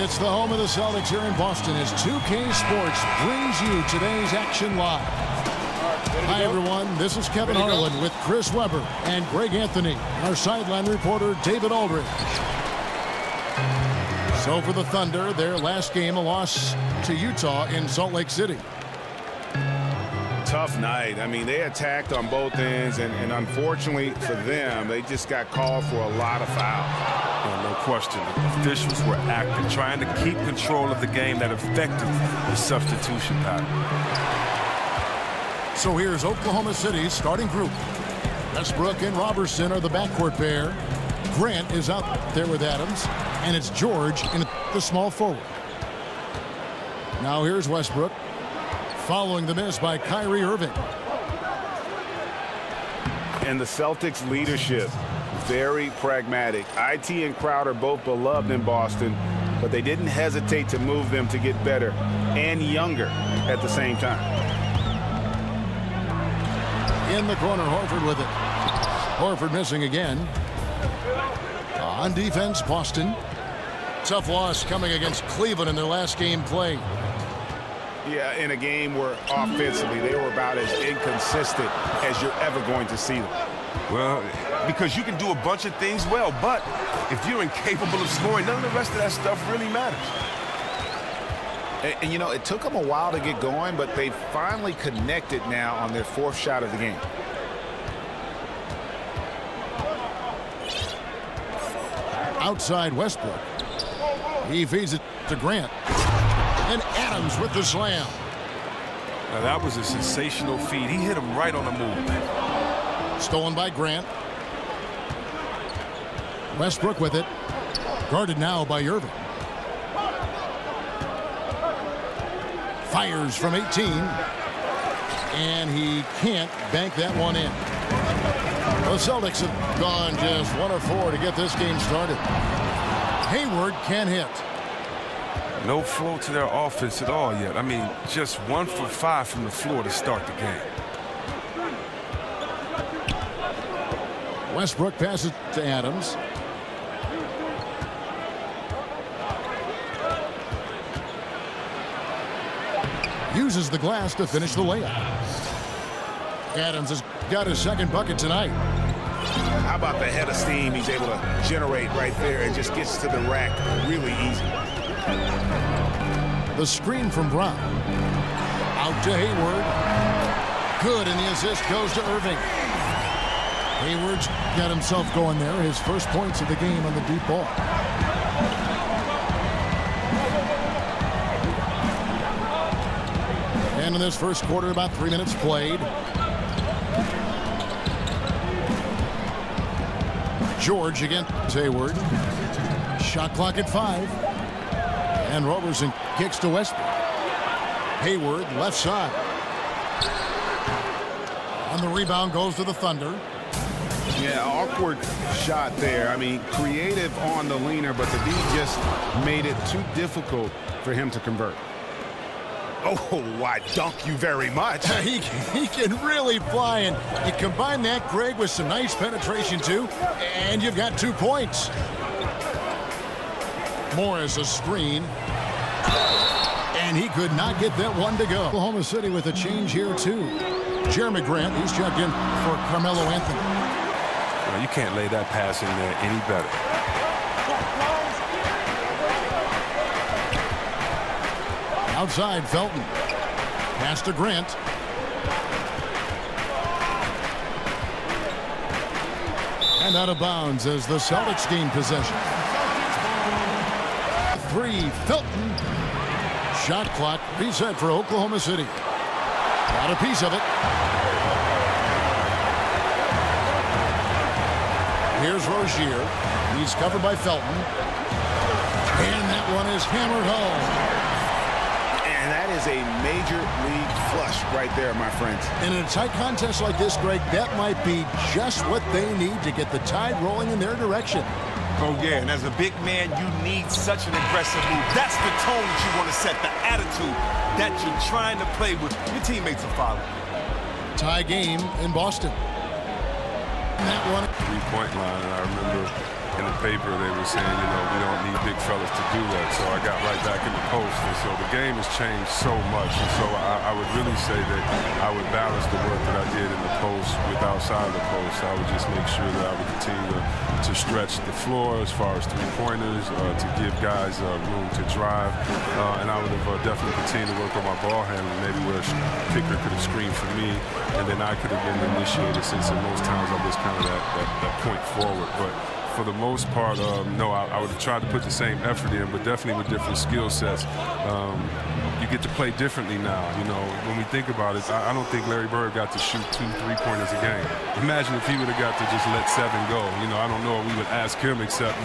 It's the home of the Celtics here in Boston as 2K Sports brings you today's action live. Hi, everyone. This is Kevin Harlan with Chris Webber and Greg Anthony, our sideline reporter, David Aldridge. So for the Thunder, their last game, a loss to Utah in Salt Lake City. Tough night. I mean, they attacked on both ends, and unfortunately for them, they just got called for a lot of fouls. No question. The officials were active, trying to keep control of the game that affected the substitution pattern. So here's Oklahoma City's starting group. Westbrook and Robertson are the backcourt pair. Grant is out there with Adams, and it's George in the small forward. Now here's Westbrook, following the miss by Kyrie Irving. And the Celtics leadership, very pragmatic. IT and Crowder both beloved in Boston, but they didn't hesitate to move them to get better and younger at the same time. In the corner, Horford with it. Horford missing again. On defense, Boston. Tough loss coming against Cleveland in their last game play. Yeah, in a game where offensively they were about as inconsistent as you're ever going to see them. Well, because you can do a bunch of things well, but if you're incapable of scoring, none of the rest of that stuff really matters. And you know, it took them a while to get going, but they finally connected now on their fourth shot of the game. Outside Westbrook. He feeds it to Grant. And Adams with the slam. Now that was a sensational feed. He hit him right on the move. Stolen by Grant. Westbrook with it. Guarded now by Irving. Fires from 18. And he can't bank that one in. The Celtics have gone just 1 of 4 to get this game started. Hayward can't hit. No flow to their offense at all yet. I mean, just 1 for 5 from the floor to start the game. Westbrook passes to Adams. Uses the glass to finish the layup. Adams has got his second bucket tonight. How about the head of steam he's able to generate right there and just gets to the rack really easy. The screen from Brown. Out to Hayward. Good, and the assist goes to Irving. Hayward's got himself going there. His first points of the game on the deep ball. And in this first quarter, about 3 minutes played. George against Hayward. Shot clock at 5. And Robertson kicks to Westbrook. Hayward left side. And the rebound goes to the Thunder. Yeah, awkward shot there. I mean, creative on the leaner, but the D just made it too difficult for him to convert. Oh, I dunk you very much. He can really fly, and you combine that, Greg, with some nice penetration, too, and you've got 2 points. Morris a screen. And he could not get that one to go. Oklahoma City with a change here, too. Jeremy Grant, he's checked in for Carmelo Anthony. Well, you can't lay that pass in there any better. Outside, Felton. Pass to Grant. And out of bounds as the Celtics gain possession. 3, Felton. Shot clock reset for Oklahoma City. Got a piece of it. Here's Rozier. He's covered by Felton. And that one is hammered home. And that is a major league flush right there, my friends. And in a tight contest like this, Greg, that might be just what they need to get the tide rolling in their direction. Oh, yeah, and as a big man, you need such an aggressive move. That's the tone that you want to set, the attitude that you're trying to play with. Your teammates will follow. Tie game in Boston. That one. 3-point line, and I remember in the paper they were saying, you know, we don't need big fellas to do that. So I got right back in the post. And so the game has changed so much. And so I would really say that I would balance the work that I did in the post with outside the post. I would just make sure that I would continue to stretch the floor as far as three-pointers, to give guys room to drive. And I would have definitely continued to work on my ball handling, maybe where a picker could have screened for me, and then I could have been initiated, since in most times I was kind of that point forward. But for the most part, no, I would have tried to put the same effort in, but definitely with different skill sets. You get to play differently now. You know, when we think about it, I don't think Larry Bird got to shoot 2 3-pointers a game. Imagine if he would have got to just let 7 go. You know, I don't know what we would ask him, except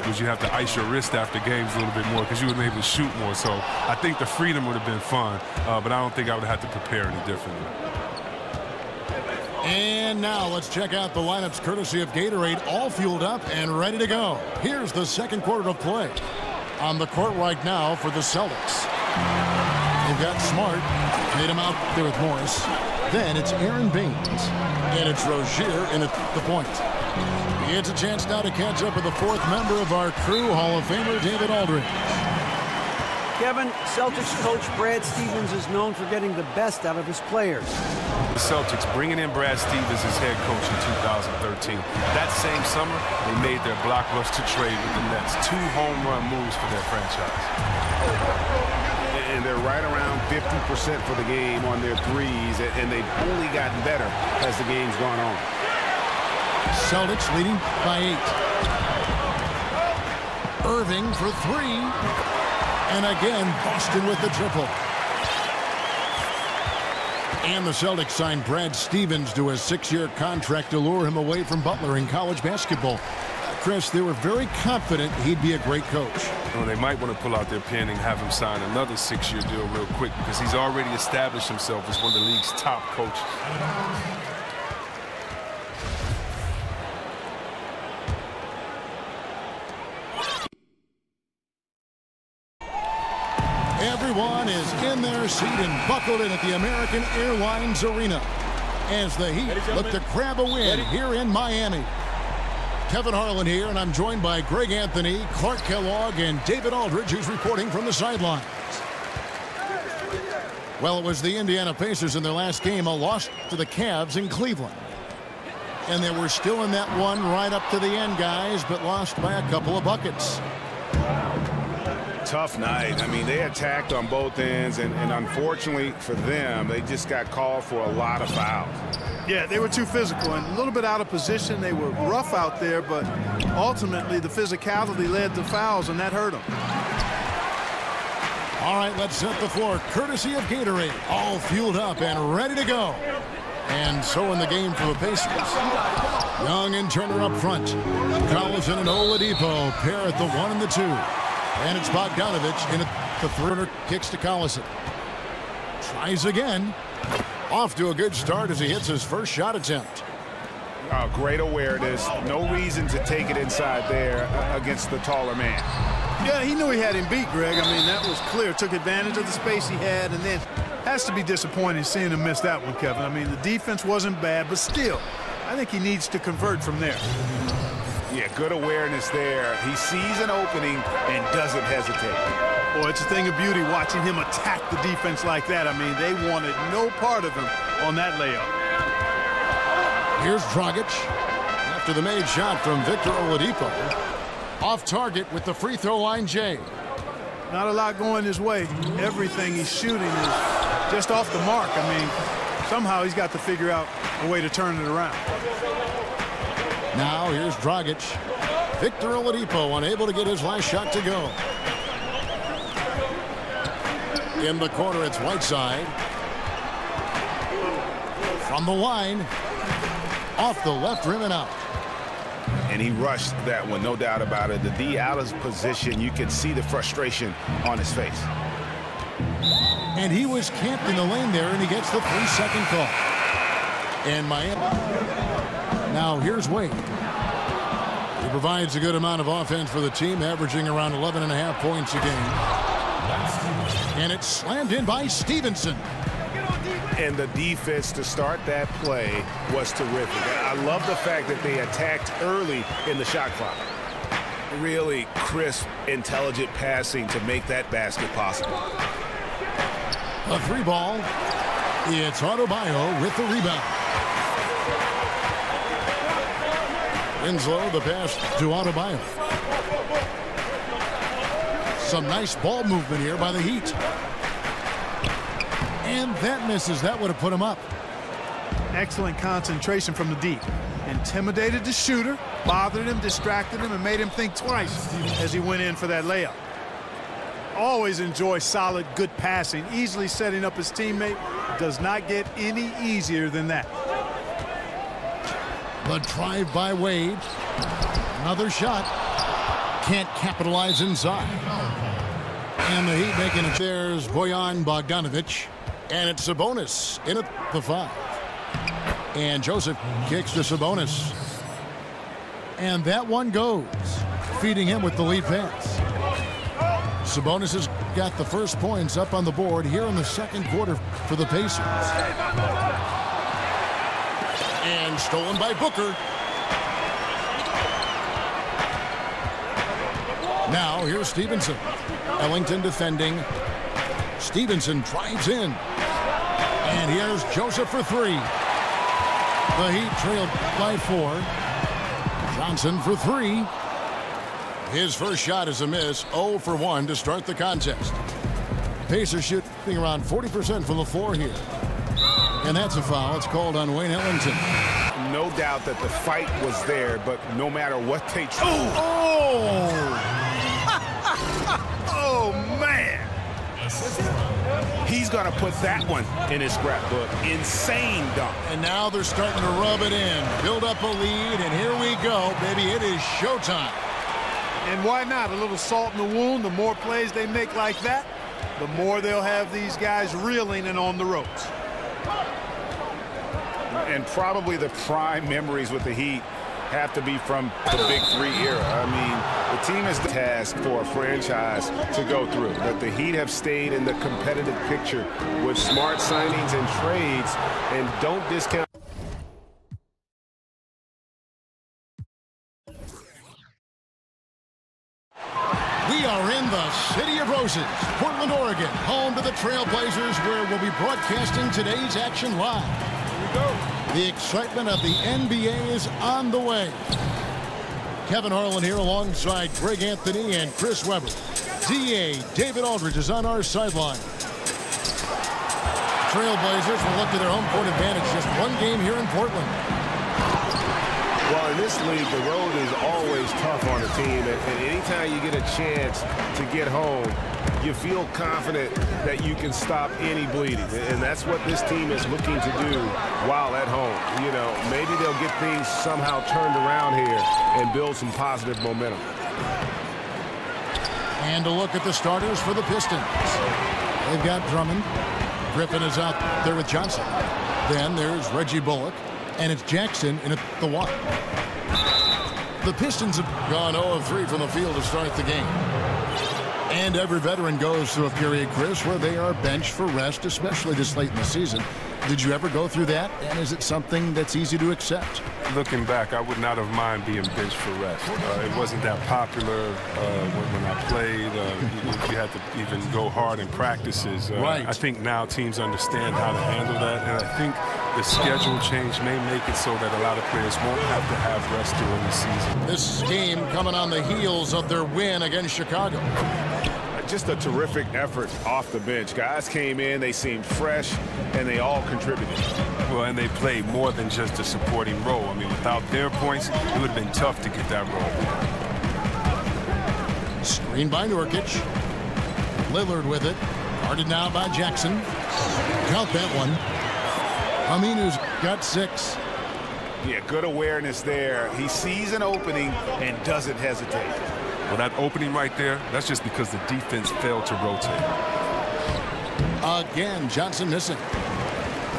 would you have to ice your wrist after games a little bit more, because you would be able to shoot more. So I think the freedom would have been fun, but I don't think I would have had to prepare any differently. And now let's check out the lineups courtesy of Gatorade, all fueled up and ready to go. Here's the second quarter of play. On the court right now for the Celtics, they've got Smart, made him out there with Morris. Then it's Aaron Baines, and it's Rozier in at the point. It's a chance now to catch up with the fourth member of our crew, Hall of Famer David Aldridge. Kevin, Celtics coach Brad Stevens is known for getting the best out of his players. The Celtics bringing in Brad Stevens as head coach in 2013. That same summer, they made their blockbuster trade with the Nets. 2 home run moves for their franchise. And they're right around 50% for the game on their threes, and they've only gotten better as the game's gone on. Celtics leading by 8. Irving for 3. And again, Boston with the triple. And the Celtics signed Brad Stevens to a 6-year contract to lure him away from Butler in college basketball. Chris, they were very confident he'd be a great coach. Well, they might want to pull out their pen and have him sign another 6-year deal real quick, because he's already established himself as one of the league's top coaches. Everyone is in their seat and buckled in at the American Airlines Arena as the Heat look to grab a win here in Miami. Kevin Harlan here, and I'm joined by Greg Anthony, Clark Kellogg, and David Aldridge, who's reporting from the sidelines. Well, it was the Indiana Pacers in their last game, a loss to the Cavs in Cleveland. And they were still in that one right up to the end, guys, but lost by a couple of buckets. Tough night. I mean, they attacked on both ends, and unfortunately for them, they just got called for a lot of fouls. Yeah, they were too physical and a little bit out of position. They were rough out there, but ultimately the physicality led to fouls, and that hurt them. All right, let's set the floor courtesy of Gatorade, all fueled up and ready to go. And so in the game for the Pacers, Young and Turner up front. Collison and Oladipo pair at the 1 and the 2. And it's Bogdanovich in at the 3. Kicks to Collison. Tries again. Off to a good start as he hits his first shot attempt. Great awareness. No reason to take it inside there against the taller man. Yeah, he knew he had him beat, Greg. I mean, that was clear. Took advantage of the space he had, and then has to be disappointing seeing him miss that one, Kevin. I mean, the defense wasn't bad, but still, I think he needs to convert from there. Yeah, good awareness there. He sees an opening and doesn't hesitate. Boy, it's a thing of beauty watching him attack the defense like that. I mean, they wanted no part of him on that layup. Here's Dragic after the made shot from Victor Oladipo. Off target with the free throw line, Jay. Not a lot going his way. Everything he's shooting is just off the mark. I mean, somehow he's got to figure out a way to turn it around. Now here's Dragic. Victor Oladipo unable to get his last shot to go. In the corner, it's Whiteside. From the line. Off the left rim and out. And he rushed that one, no doubt about it. The D out of position, you can see the frustration on his face. And he was camped in the lane there, and he gets the 3-second call. And Miami. Now here's Wade. He provides a good amount of offense for the team, averaging around 11.5 points a game. And it's slammed in by Stevenson. And the defense to start that play was terrific. I love the fact that they attacked early in the shot clock. Really crisp, intelligent passing to make that basket possible. A three ball. It's Adebayo with the rebound. Winslow, the pass to Adebayo. Some nice ball movement here by the Heat. And that misses. That would have put him up. Excellent concentration from the deep. Intimidated the shooter, bothered him, distracted him, and made him think twice as he went in for that layup. Always enjoy solid, good passing. Easily setting up his teammate. Does not get any easier than that. The drive by Wade. Another shot. Can't capitalize inside. And the Heat making it. There's Bojan Bogdanovic. And it's Sabonis in at the 5. And Joseph kicks to Sabonis. And that one goes. Feeding him with the lead pass. Sabonis has got the first points up on the board here in the second quarter for the Pacers. And stolen by Booker. Now here's Stevenson. Ellington defending. Stevenson drives in. And here's Joseph for 3. The Heat trailed by 4. Johnson for 3. His first shot is a miss. 0 for 1 to start the contest. Pacers shooting around 40% from the floor here. And that's a foul. It's called on Wayne Ellington. No doubt that the fight was there, but no matter what they tried. Oh, man. He's going to put that one in his scrapbook. Insane dunk. And now they're starting to rub it in. Build up a lead, and here we go, baby. It is showtime. And why not? A little salt in the wound. The more plays they make like that, the more they'll have these guys reeling and on the ropes. And probably the prime memories with the Heat have to be from the Big 3 era. I mean, the team is the task for a franchise to go through. But the Heat have stayed in the competitive picture with smart signings and trades, and don't discount. We are in the City of Roses, Portland, Oregon, home to the Trailblazers, where we'll be broadcasting today's action live. Here we go. The excitement of the NBA is on the way. Kevin Harlan here alongside Greg Anthony and Chris Webber. DA David Aldridge is on our sideline. Trailblazers will look to their home court advantage. Just one game here in Portland. Well, in this league, the road is always tough on a team, and anytime you get a chance to get home, you feel confident that you can stop any bleeding, and that's what this team is looking to do while at home. You know, maybe they'll get things somehow turned around here and build some positive momentum. And a look at the starters for the Pistons. They've got Drummond. Griffin is out there with Johnson. Then there's Reggie Bullock. And it's Jackson in at the 1. The Pistons have gone 0 of 3 from the field to start the game. And every veteran goes through a period, Chris, where they are benched for rest, especially this late in the season. Did you ever go through that? And is it something that's easy to accept? Looking back, I would not have mind being benched for rest. It wasn't that popular when I played. You had to even go hard in practices. Right. I think now teams understand how to handle that, and I think the schedule change may make it so that a lot of players won't have to have rest during the season. This game coming on the heels of their win against Chicago. Just a terrific effort off the bench. Guys came in, they seemed fresh, and they all contributed. Well, and they played more than just a supporting role. I mean, without their points, it would have been tough to get that role. Screen by Nurkic. Lillard with it. Guarded now by Jackson. Count that one. Aminu's got 6. Yeah, good awareness there. He sees an opening and doesn't hesitate. Well, that opening right there, that's just because the defense failed to rotate. Again, Johnson missing.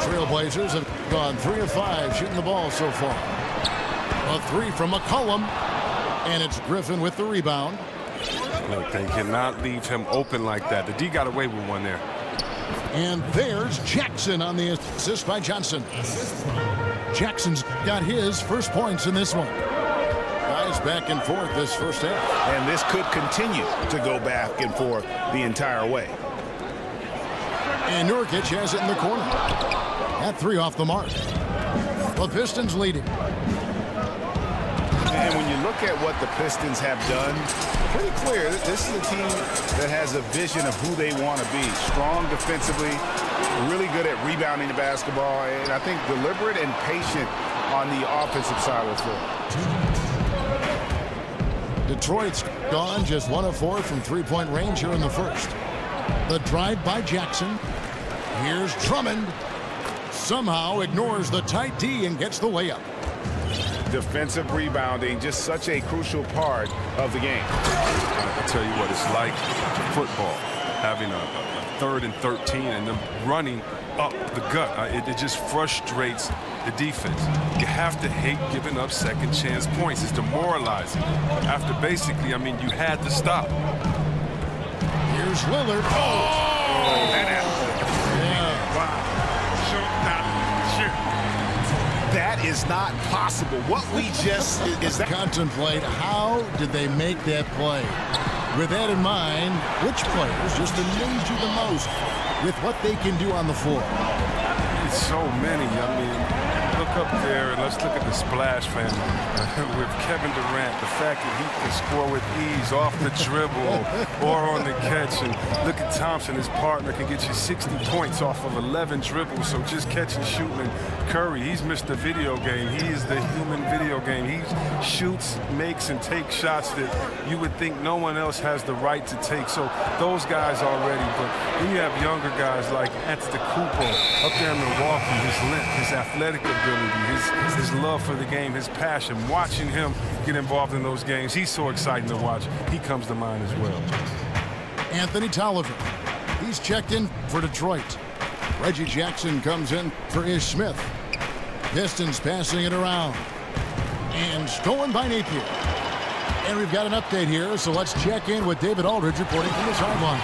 Trailblazers have gone 3 of 5 shooting the ball so far. A 3 from McCollum, and it's Griffin with the rebound. Look, they cannot leave him open like that. The D got away with one there. And there's Jackson on the assist by Johnson. Jackson's got his first points in this one. Guys back and forth this first half. And this could continue to go back and forth the entire way. And Nurkic has it in the corner. That three off the mark. The Pistons leading. And when you look at what the Pistons have done, pretty clear this is a team that has a vision of who they want to be. Strong defensively, really good at rebounding the basketball, and I think deliberate and patient on the offensive side of the floor. Detroit's gone just 1 of 4 from three-point range here in the first. The drive by Jackson. Here's Drummond. Somehow ignores the tight D and gets the layup. Defensive rebounding, just such a crucial part of the game. I'll tell you what, it's like football, having a 3rd and 13 and them running up the gut. It just frustrates the defense. You have to hate giving up second chance points. It's demoralizing. After basically, I mean, you had to stop. Here's Lillard. That is not possible. What we just is that Contemplate how did they make that play. With that in mind, which players just amaze you the most with what they can do on the floor? It's so many. I mean, look up there and let's look at the splash family with Kevin Durant. The fact that he can score with ease off the dribble or on the catch. And look at Thompson, his partner, can get you 60 points off of 11 dribbles. So just catching, shooting. And Curry, he's Mr. Video Game. He is the human video game. He shoots, makes, and takes shots that you would think no one else has the right to take. So those guys already. But then you have younger guys like Antetokounmpo up there in Milwaukee, his length, his athletic ability, his love for the game, his passion. Watching him get involved in those games, he's so exciting to watch. He comes to mind as well. Anthony Tolliver. He's checked in for Detroit. Reggie Jackson comes in for Ish Smith. Pistons passing it around. And stolen by Napier. And we've got an update here, so let's check in with David Aldridge reporting from the sideline.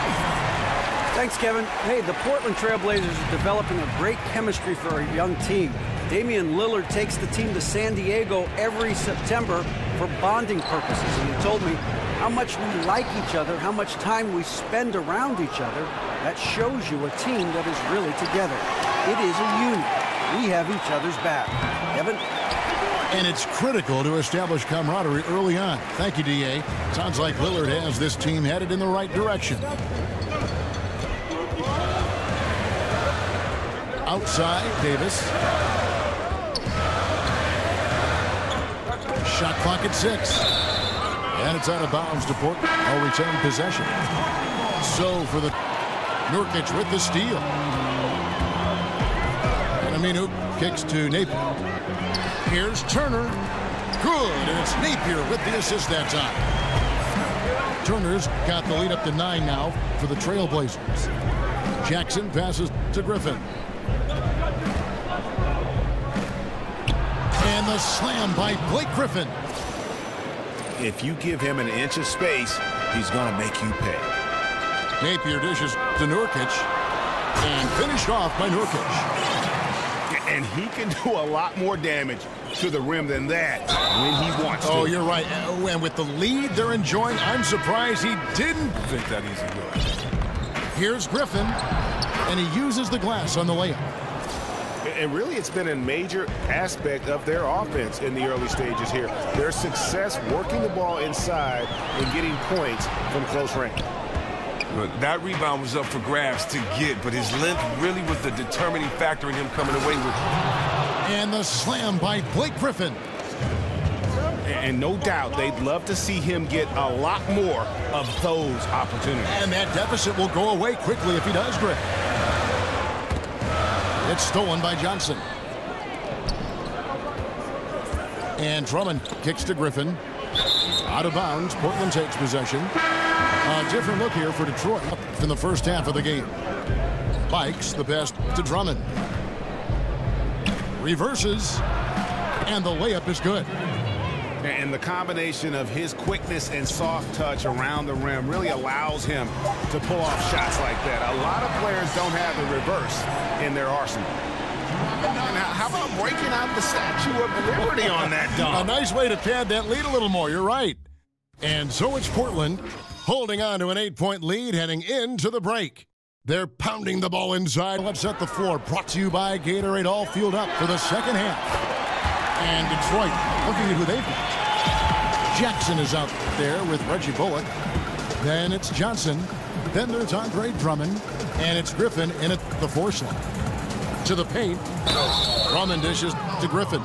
Thanks, Kevin. Hey, the Portland Trailblazers are developing a great chemistry for a young team. Damian Lillard takes the team to San Diego every September for bonding purposes. And he told me how much we like each other, how much time we spend around each other. That shows you a team that is really together. It is a unit. We have each other's back. Kevin? And it's critical to establish camaraderie early on. Thank you, D.A. Sounds like Lillard has this team headed in the right direction. Outside, Davis. Shot clock at 6. And it's out of bounds to Portland. I'll retain possession. So for the Nurkic with the steal. And Aminu kicks to Napier. Here's Turner. Good. And it's Napier with the assist that time. Turner's got the lead up to 9 now for the Trailblazers. Jackson passes to Griffin. And the slam by Blake Griffin. if you give him an inch of space, he's going to make you pay. Napier dishes to Nurkic. And finished off by Nurkic. And he can do a lot more damage to the rim than that when he wants to. Oh, you're right. And with the lead they're enjoying, I'm surprised he didn't think that easy look. Here's Griffin, and he uses the glass on the layup. And really, it's been a major aspect of their offense in the early stages here. Their success working the ball inside and getting points from close range. But that rebound was up for grabs to get, but his length really was the determining factor in him coming away with it. And the slam by Blake Griffin. And no doubt they'd love to see him get a lot more of those opportunities. And that deficit will go away quickly if he does, Griff. It's stolen by Johnson. And Drummond kicks to Griffin. Out of bounds. Portland takes possession. A different look here for Detroit in the first half of the game. Bikes the best to Drummond. Reverses. And the layup is good. And the combination of his quickness and soft touch around the rim really allows him to pull off shots like that. A lot of players don't have the reverse in their arsenal. Now, how about breaking out the Statue of Liberty on that dunk? A nice way to pad that lead a little more. You're right. And so it's Portland holding on to an 8-point lead heading into the break. They're pounding the ball inside. Let's set the floor. Brought to you by Gatorade, all fueled up for the second half. And Detroit looking at who they've got. Jackson is out there with Reggie Bullock. Then it's Johnson. Then there's Andre Drummond. And it's Griffin in at the 4 slot. To the paint. Drummond dishes to Griffin.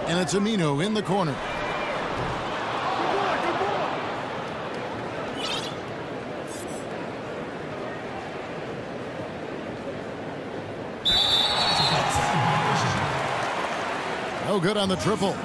And it's Amino in the corner. No good on the triple.